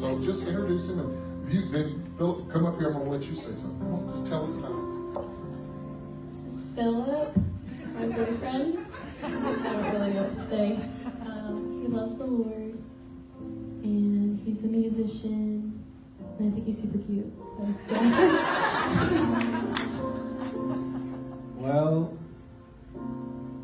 So just introduce him, and then Philip, come up here. I'm going to let you say something. Come on, just tell us about it. This is Philip, my boyfriend. I don't really know what to say. He loves the Lord, and he's a musician, and I think he's super cute. So, yeah. Well,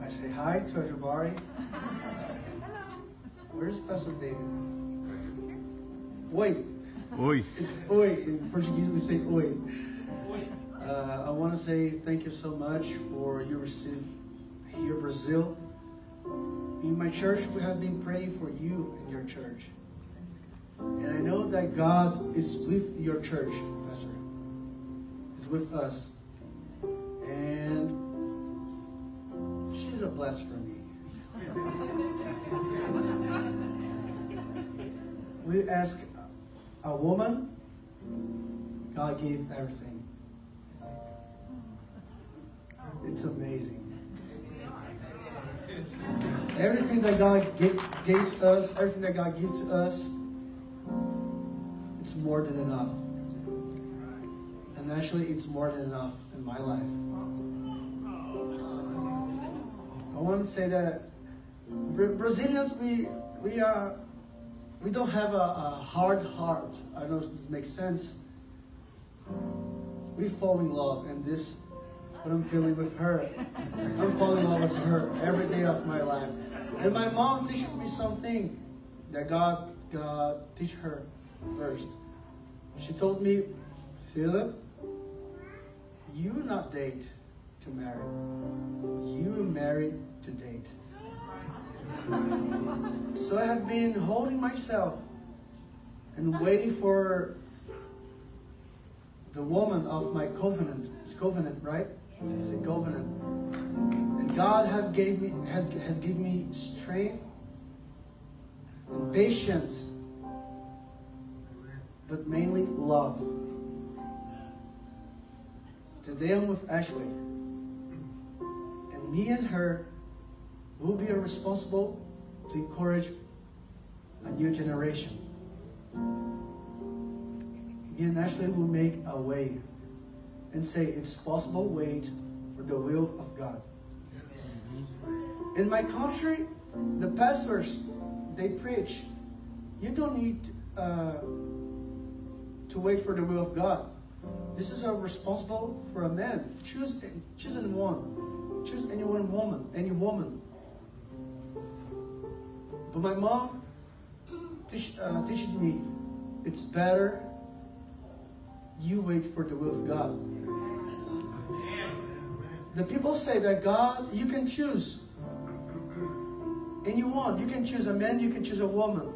I say hi to everybody. Where's Pastor David? Oi. Oi. It's oi. In Portuguese we say oi. I want to say thank you so much for your receive here, Brazil. In my church, we have been praying for you in your church. And I know that God is with your church, Pastor. It's with us. And she's a bless for me. We ask a woman, God gave everything. It's amazing. Everything that God gave us, everything that God gives to us, it's more than enough. And actually, it's more than enough in my life. I want to say that Brazilians, we don't have a hard heart. I don't know if this makes sense. We fall in love, and this what I'm feeling with her. I'm falling in love with her every day of my life. And my mom teaches me something that God teach her first. She told me, Philip, you not date to marry. You married to date. So I have been holding myself and waiting for the woman of my covenant. It's covenant, right? It's a covenant. And God has given me strength and patience, but mainly love. Today I'm with Ashley. And me and her will be responsible to encourage a new generation. Me and Ashley will make a way and say it's possible, wait for the will of God. In my country, the pastors, they preach, you don't need to wait for the will of God. This is responsible for a man. Choose anyone. Choose any woman. But my mom teaches me, it's better you wait for the will of God. The people say that God, you can choose anyone. You can choose a man, you can choose a woman.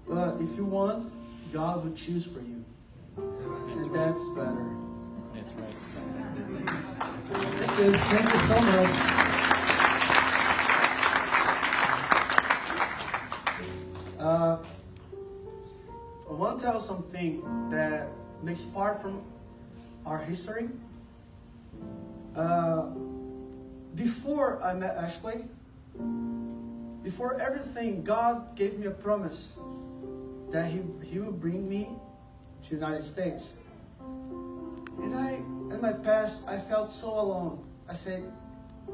But if you want, God will choose for you. And that's better. That's right. Thank you so much. I want to tell something that makes part from our history. Before I met Ashley, before everything, God gave me a promise that He would bring me to the United States. And in my past, I felt so alone. I said,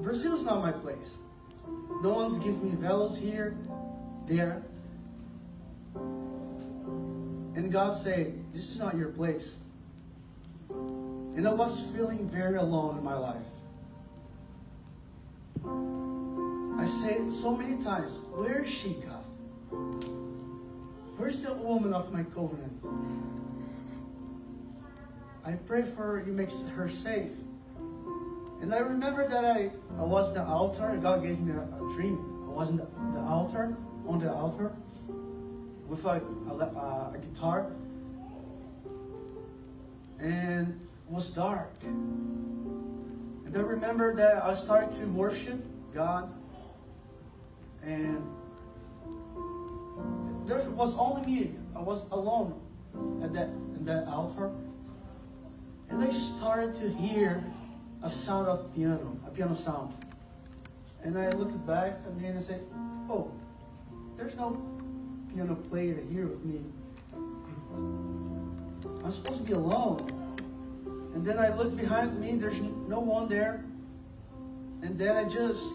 Brazil's not my place. No one's giving me values here, there. And God said, this is not your place. And I was feeling very alone in my life. I said so many times, where is she, God? Where's the woman of my covenant? I pray for her, you make her safe. And I remember that I was at the altar. God gave me a dream. I was on the altar, with a guitar. And it was dark. And I remember that I started to worship God. And there was only me. I was alone at that altar. And I started to hear a sound of piano, a piano sound. And I looked back at me and I said, oh, there's no piano player here with me. I'm supposed to be alone. And then I look behind me, there's no one there. And then I just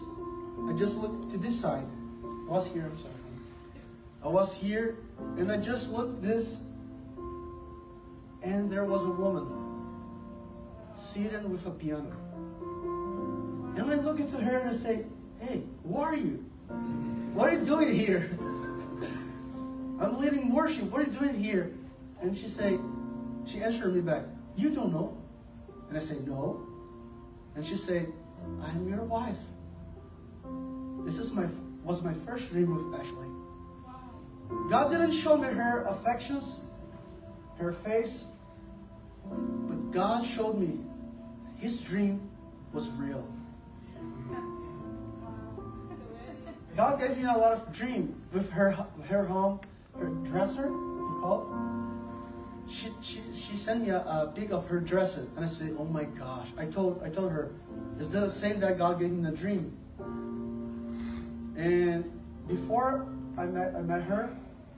looked to this side. I was here, I'm sorry. I was here, and I just looked this, and there was a woman seated with a piano. And I look into her and I say, hey, who are you? What are you doing here? I'm leading worship. What are you doing here? And she answered me back, you don't know? And I say, no. And she said, I'm your wife. This was my first dream with Ashley. God didn't show me her affections, her face, but God showed me His dream was real. God gave me a lot of dream with her home, her dresser, you call it. She sent me a pic of her dresser, and I said, oh my gosh. I told her, is that the same that God gave me in the dream? And before I met her,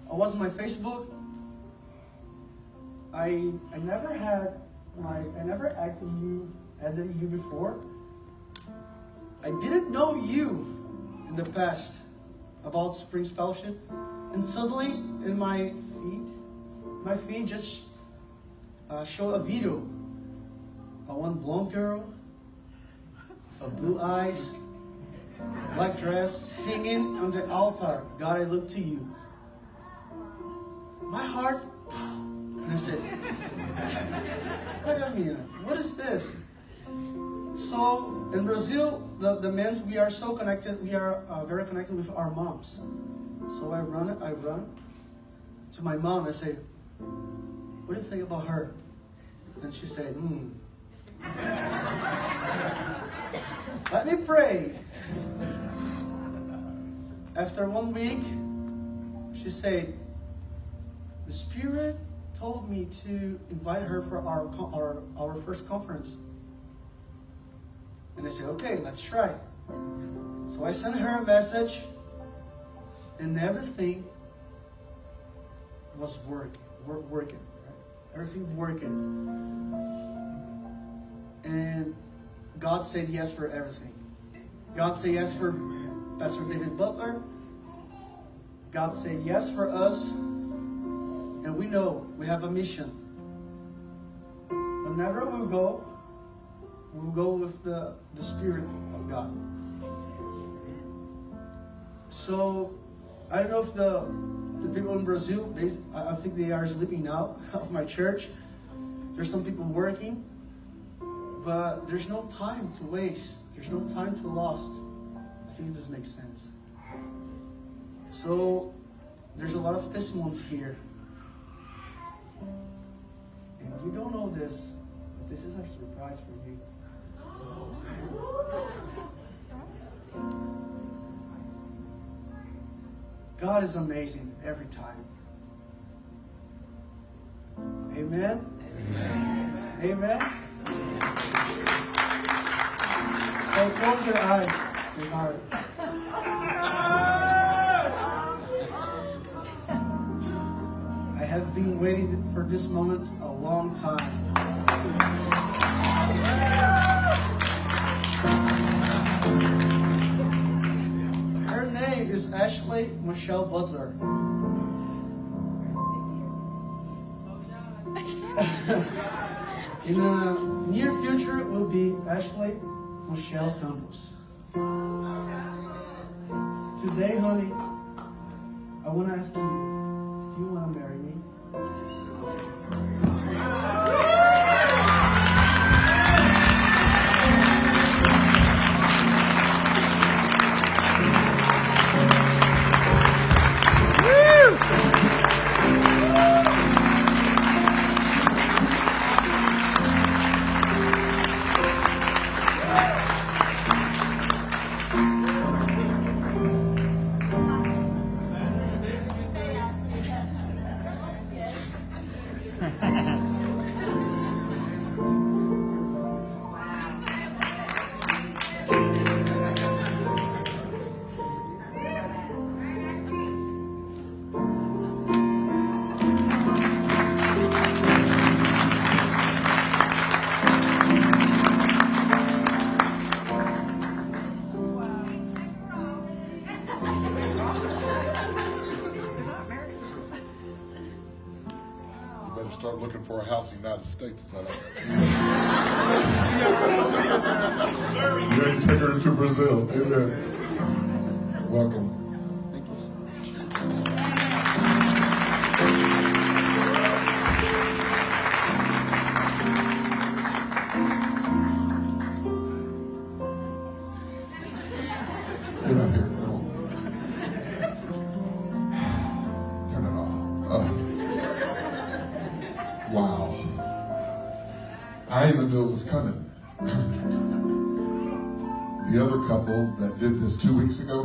I was on my Facebook. I never added you before. I didn't know you in the past about Springs Fellowship, and suddenly in my feed just showed a video of one blonde girl with blue eyes, black dress, singing on the altar, God, I look to you. My heart, and I said, wait a minute, what is this? So in Brazil, the men, we are so connected, we are very connected with our moms. So I run to my mom, I say, what do you think about her? And she said, let me pray. After 1 week, she said, the Spirit told me to invite her for our first conference. And I said, okay, let's try. So I sent her a message, and everything was working, right? Everything working. And God said yes for everything. God said yes for Pastor David Butler. God said yes for us. And we know we have a mission. Whenever we'll go with the Spirit of God. So, I don't know if the people in Brazil, I think they are sleeping now of my church. There's some people working, but there's no time to waste. There's no time to lost. I think this makes sense. So, there's a lot of testimonies here. And you don't know this, but this is a surprise for you. God is amazing every time. Amen? Amen. Amen. So close your eyes, sweetheart. I have been waiting for this moment a long time. Her name is Ashley Michelle Butler. In the near future, it will be Ashley Michelle Campos. Today, honey, I want to ask you, do you want to marry me? ever start looking for a house in the United States, is all I got to say. You ain't take her to Brazil. Amen. Welcome. Thank you, sir. Get up here. Come on. Turn it off. Wow. I even knew it was coming. The other couple that did this 2 weeks ago,